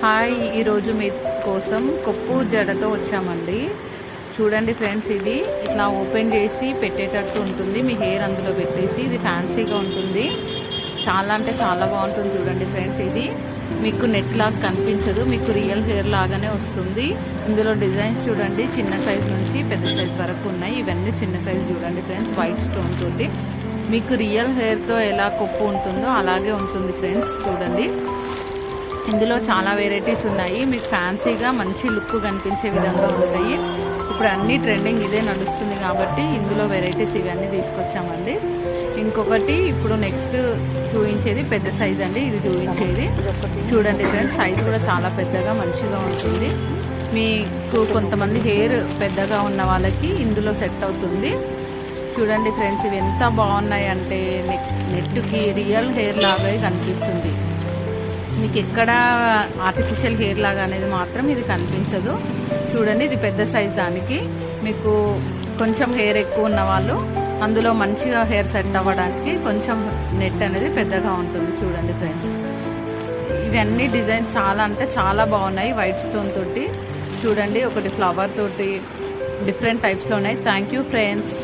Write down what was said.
Hi, ఈరోజు మీ కోసం కొప్పు జడతో వచ్చామండి. చూడండి ఫ్రెండ్స్, ఇది ఇట్లా ఓపెన్ చేసి పెట్టేటట్టు ఉంటుంది. మీ హెయిర్ అందులో పెట్టేసి ఇది ఫ్యాన్సీగా ఉంటుంది. చాలా అంటే చాలా బాగుంటుంది. చూడండి ఫ్రెండ్స్, ఇది మీకు నెట్ లాగా కనిపించదు, మీకు రియల్ హెయిర్ లాగానే వస్తుంది. ఇందులో డిజైన్స్ చూడండి, చిన్న సైజ్ నుంచి పెద్ద సైజ్ వరకు ఉన్నాయి. ఇవన్నీ చిన్న సైజ్ చూడండి ఫ్రెండ్స్, వైట్ స్టోన్ తోటి మీకు రియల్ హెయిర్తో ఎలా కొప్పు ఉంటుందో అలాగే ఉంటుంది ఫ్రెండ్స్. చూడండి, ఇందులో చాలా వెరైటీస్ ఉన్నాయి. మీకు ఫ్యాన్సీగా మంచి లుక్ కనిపించే విధంగా ఉంటాయి. ఇప్పుడు అన్నీ ట్రెండింగ్ ఇదే నడుస్తుంది కాబట్టి ఇందులో వెరైటీస్ ఇవన్నీ తీసుకొచ్చామండి. ఇంకొకటి ఇప్పుడు నెక్స్ట్ చూపించేది పెద్ద సైజ్ అండి. ఇది చూపించేది చూడండి ఫ్రెండ్స్, సైజ్ కూడా చాలా పెద్దగా మంచిగా ఉంటుంది. మీకు కొంతమంది హెయిర్ పెద్దగా ఉన్న వాళ్ళకి ఇందులో సెట్ అవుతుంది. చూడండి ఫ్రెండ్స్, ఇవి ఎంత బాగున్నాయి అంటే నెట్కి రియల్ హెయిర్ లాగా కనిపిస్తుంది. మీకు ఎక్కడ ఆర్టిఫిషియల్ హెయిర్ లాగా అనేది మాత్రం ఇది కనిపించదు. చూడండి, ఇది పెద్ద సైజ్. దానికి మీకు కొంచెం హెయిర్ ఎక్కువ ఉన్న వాళ్ళు అందులో మంచిగా హెయిర్ సెట్ అవ్వడానికి కొంచెం నెట్ అనేది పెద్దగా ఉంటుంది. చూడండి ఫ్రెండ్స్, ఇవన్నీ డిజైన్స్ చాలా అంటే చాలా బాగున్నాయి. వైట్ స్టోన్ తోటి చూడండి, ఒకటి ఫ్లవర్ తోటి డిఫరెంట్ టైప్స్లో ఉన్నాయి. Thank you friends.